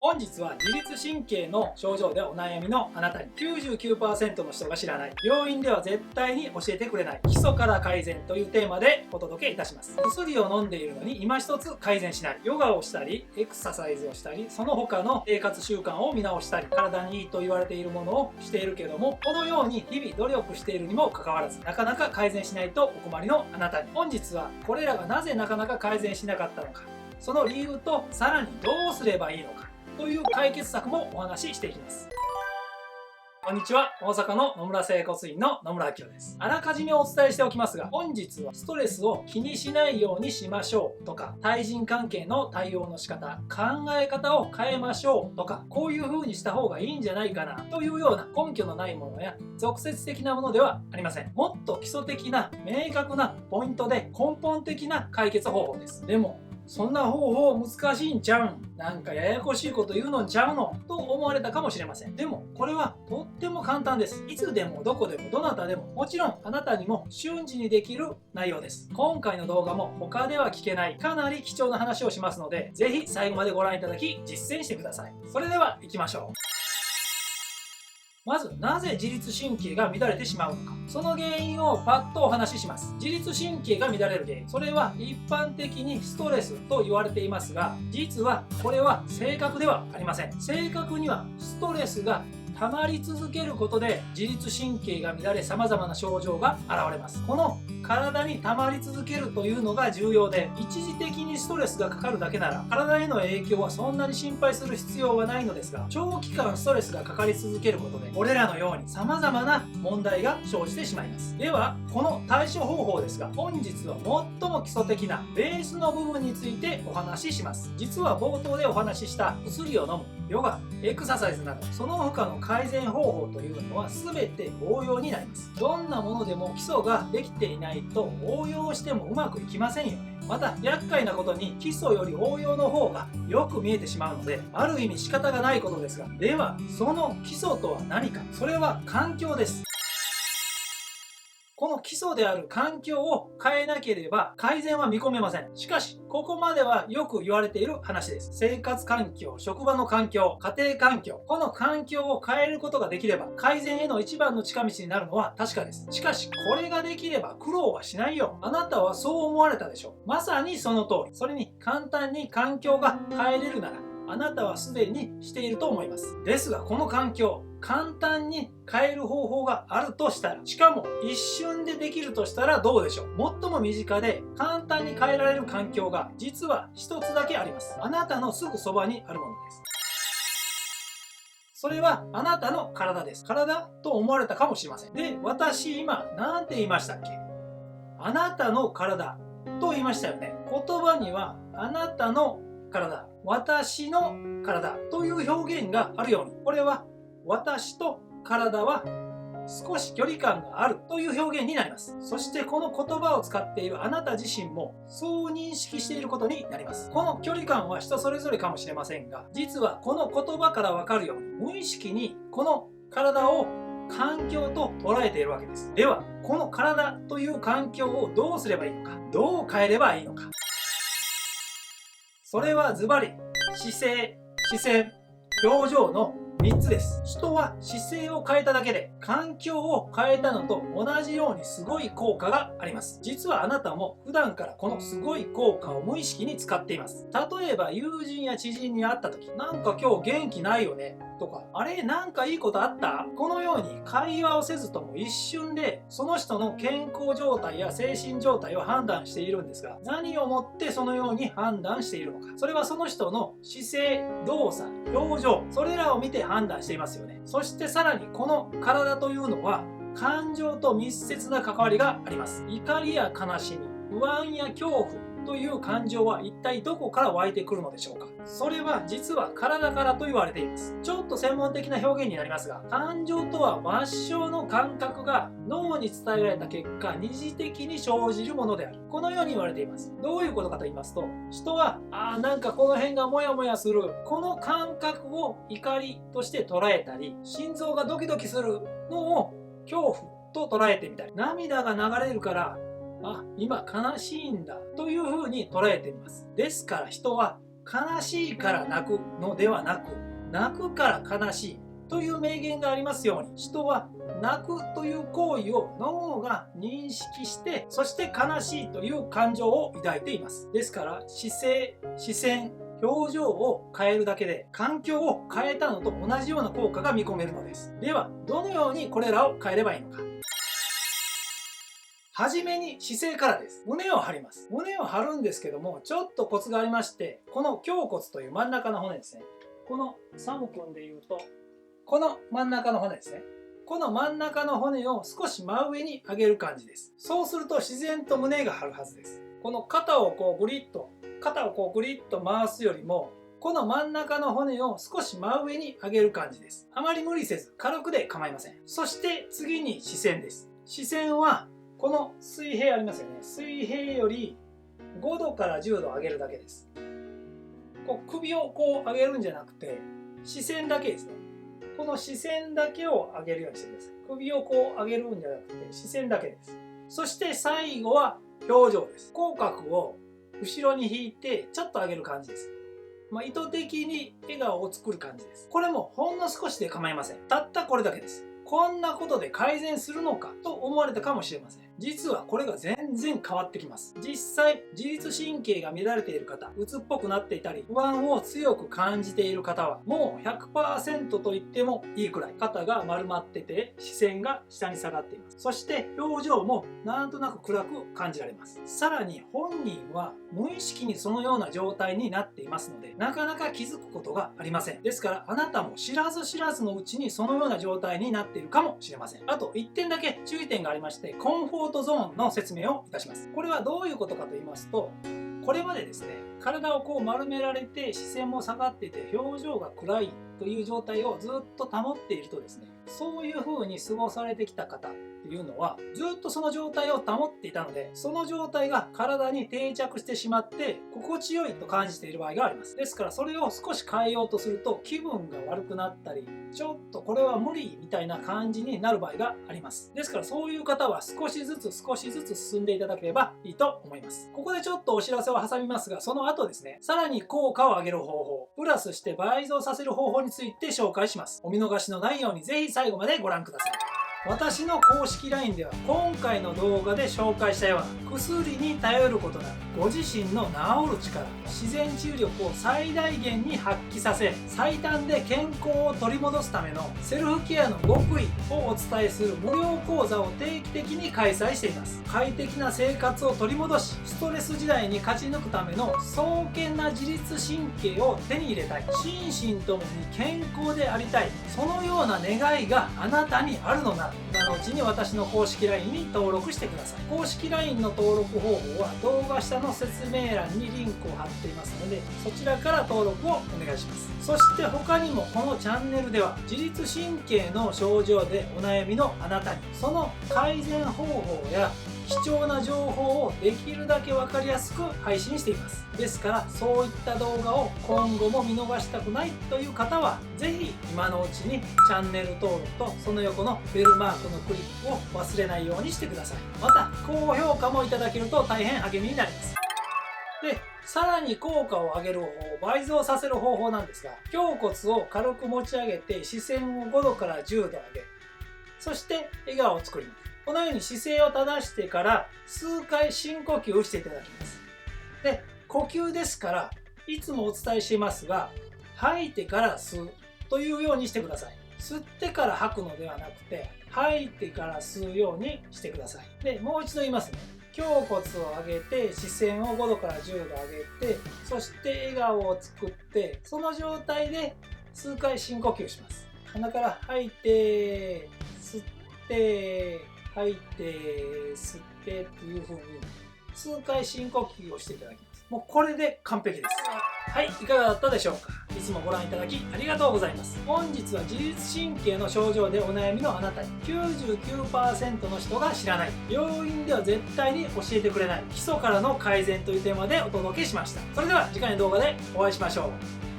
本日は自律神経の症状でお悩みのあなたに 99% の人が知らない、病院では絶対に教えてくれない基礎から改善というテーマでお届けいたします。薬を飲んでいるのに今一つ改善しない、ヨガをしたりエクササイズをしたりその他の生活習慣を見直したり、体にいいと言われているものをしているけども、このように日々努力しているにもかかわらずなかなか改善しないとお困りのあなたに、本日はこれらがなぜなかなか改善しなかったのか、その理由とさらにどうすればいいのかという解決策もお話ししていきます。こんにちは、大阪の野村整骨院の野村明です。あらかじめお伝えしておきますが、本日はストレスを気にしないようにしましょうとか、対人関係の対応の仕方、考え方を変えましょうとか、こういう風にした方がいいんじゃないかなというような根拠のないものや直接的なものではありません。もっと基礎的な明確なポイントで根本的な解決方法です。でもそんな方法難しいんちゃうん、なんかややこしいこと言うのんちゃうのと思われたかもしれません。でもこれはとっても簡単です。いつでもどこでもどなたでも、もちろんあなたにも瞬時にできる内容です。今回の動画も他では聞けないかなり貴重な話をしますので、ぜひ最後までご覧いただき実践してください。それでは行きましょう。まず、なぜ自律神経が乱れてしまうのか、その原因をパッとお話しします。自律神経が乱れる原因、それは一般的にストレスと言われていますが、実はこれは正確ではありません。正確にはストレスが溜まり続けることで自律神経が乱れ、様々な症状が現れます。この体に溜まり続けるというのが重要で、一時的にストレスがかかるだけなら体への影響はそんなに心配する必要はないのですが、長期間ストレスがかかり続けることでこれらのように様々な問題が生じてしまいます。ではこの対処方法ですが、本日は最も基礎的なベースの部分についてお話しします。実は冒頭でお話しした薬を飲む、ヨガ、エクササイズなどその他の改善方法というのは全て応用になります。どんなものでも基礎ができていないと応用してもうまくいきませんよね。また厄介なことに基礎より応用の方がよく見えてしまうので、ある意味仕方がないことですが、ではその基礎とは何か。それは環境です。この基礎である環境を変えなければ改善は見込めません。しかし、ここまではよく言われている話です。生活環境、職場の環境、家庭環境、この環境を変えることができれば改善への一番の近道になるのは確かです。しかし、これができれば苦労はしないよ。あなたはそう思われたでしょう。まさにその通り。それに簡単に環境が変えれるなら、あなたはすでにしていると思います。ですが、この環境、簡単に変える方法があるとしたら、しかも一瞬でできるとしたらどうでしょう。最も身近で簡単に変えられる環境が実は一つだけあります。あなたのすぐそばにあるものです。それはあなたの体です。体と思われたかもしれません。で、私今何て言いましたっけ？あなたの体と言いましたよね。言葉にはあなたの体、私の体という表現があるように、これは私と体は少し距離感があるという表現になります。そしてこの言葉を使っているあなた自身もそう認識していることになります。この距離感は人それぞれかもしれませんが、実はこの言葉からわかるように無意識にこの体を環境と捉えているわけです。ではこの体という環境をどうすればいいのか、どう変えればいいのか。それはズバリ姿勢、視線、表情の3つです。人は姿勢を変えただけで環境を変えたのと同じようにすごい効果があります。実はあなたも普段からこのすごい効果を無意識に使っています。例えば友人や知人に会った時、なんか今日元気ないよねとか、あれなんかいいことあった？このように会話をせずとも一瞬でその人の健康状態や精神状態を判断しているんですが、何をもってそのように判断しているのか。それはその人の姿勢、動作、表情、それらを見て判断していますよね。そしてさらにこの体というのは感情と密接な関わりがあります。怒りや悲しみ、不安や恐怖という感情は一体どこから湧いてくるのでしょうか。それは実は体からと言われています。ちょっと専門的な表現になりますが、感情とは末梢の感覚が脳に伝えられた結果二次的に生じるものである、このように言われています。どういうことかと言いますと、人はなんかこの辺がモヤモヤする、この感覚を怒りとして捉えたり、心臓がドキドキするのを恐怖と捉えてみたり、涙が流れるから今悲しいんだというふうに捉えています。ですから人は悲しいから泣くのではなく、泣くから悲しいという名言がありますように、人は泣くという行為を脳が認識して、そして悲しいという感情を抱いています。ですから姿勢、視線、表情を変えるだけで環境を変えたのと同じような効果が見込めるのです。ではどのようにこれらを変えればいいのか。はじめに姿勢からです。胸を張ります。胸を張るんですけども、ちょっとコツがありまして、この胸骨という真ん中の骨ですね。このサム君でいうと、この真ん中の骨ですね。この真ん中の骨を少し真上に上げる感じです。そうすると自然と胸が張るはずです。この肩をグリッと回すよりも、この真ん中の骨を少し真上に上げる感じです。あまり無理せず軽くで構いません。そして次に視線です。視線はこの水平ありますよね。水平より5度から10度上げるだけです。首を上げるんじゃなくて、視線だけですね。この視線だけを上げるようにしてください。首を上げるんじゃなくて視線だけです。そして最後は表情です。口角を後ろに引いてちょっと上げる感じです。意図的に笑顔を作る感じです。これもほんの少しで構いません。たったこれだけです。こんなことで改善するのかと思われたかもしれません。実はこれが全然変わってきます。実際、自律神経が乱れている方、鬱っぽくなっていたり、不安を強く感じている方は、もう 100% と言ってもいいくらい、肩が丸まってて、視線が下に下がっています。そして表情もなんとなく暗く感じられます。さらに本人は無意識にそのような状態になっていますので、なかなか気づくことがありません。ですからあなたも知らず知らずのうちにそのような状態になっているかもしれません。あと1点だけ注意点がありまして、コンフォートゾーンの説明をいたします。これはどういうことかと言いますと、これまでですね、体を丸められて視線も下がっていて表情が暗いという状態をずっと保っているとですね、そういう風に過ごされてきた方っていうのはずっとその状態を保っていたので、その状態が体に定着してしまって心地よいと感じている場合があります。ですからそれを少し変えようとすると気分が悪くなったり、ちょっとこれは無理みたいな感じになる場合があります。ですからそういう方は少しずつ進んでいただければいいと思います。ここでちょっとお知らせを挟みますが、その後ですね、さらに効果を上げる方法、プラスして倍増させる方法について紹介します。お見逃しのないようにぜひ最後までご覧ください。私の公式 LINE では今回の動画で紹介したような薬に頼ることなくご自身の治る力、自然治癒力を最大限に発揮させ、最短で健康を取り戻すためのセルフケアの極意をお伝えする無料講座を定期的に開催しています。快適な生活を取り戻し、ストレス時代に勝ち抜くための爽健な自律神経を手に入れたい、心身ともに健康でありたい、そのような願いがあなたにあるのなら、今のうちに私の公式 LINE に登録してください。公式 LINE の登録方法は動画下の説明欄にリンクを貼っていますので、そちらから登録をお願いします。そして他にもこのチャンネルでは自律神経の症状でお悩みのあなたにその改善方法や貴重な情報をできるだけ分かりやすく配信しています。ですからそういった動画を今後も見逃したくないという方はぜひ今のうちにチャンネル登録とその横のベルマークのクリックを忘れないようにしてください。また高評価もいただけると大変励みになります。で、さらに効果を上げる方法、倍増させる方法なんですが、胸骨を軽く持ち上げて視線を5度から10度上げ、そして笑顔を作ります。このように姿勢を正してから数回深呼吸をしていただきます。で、呼吸ですからいつもお伝えしていますが、吐いてから吸うというようにしてください。吸ってから吐くのではなくて、吐いてから吸うようにしてください。で、もう一度言いますね。胸骨を上げて視線を5度から10度上げて、そして笑顔を作って、その状態で数回深呼吸します。鼻から吐いて吸って吐いて吸ってという風に数回深呼吸をしていただきます。もうこれで完璧です。はい、いかがだったでしょうか。いつもご覧いただきありがとうございます。本日は自律神経の症状でお悩みのあなたに 99% の人が知らない、病院では絶対に教えてくれない基礎からの改善というテーマでお届けしました。それでは次回の動画でお会いしましょう。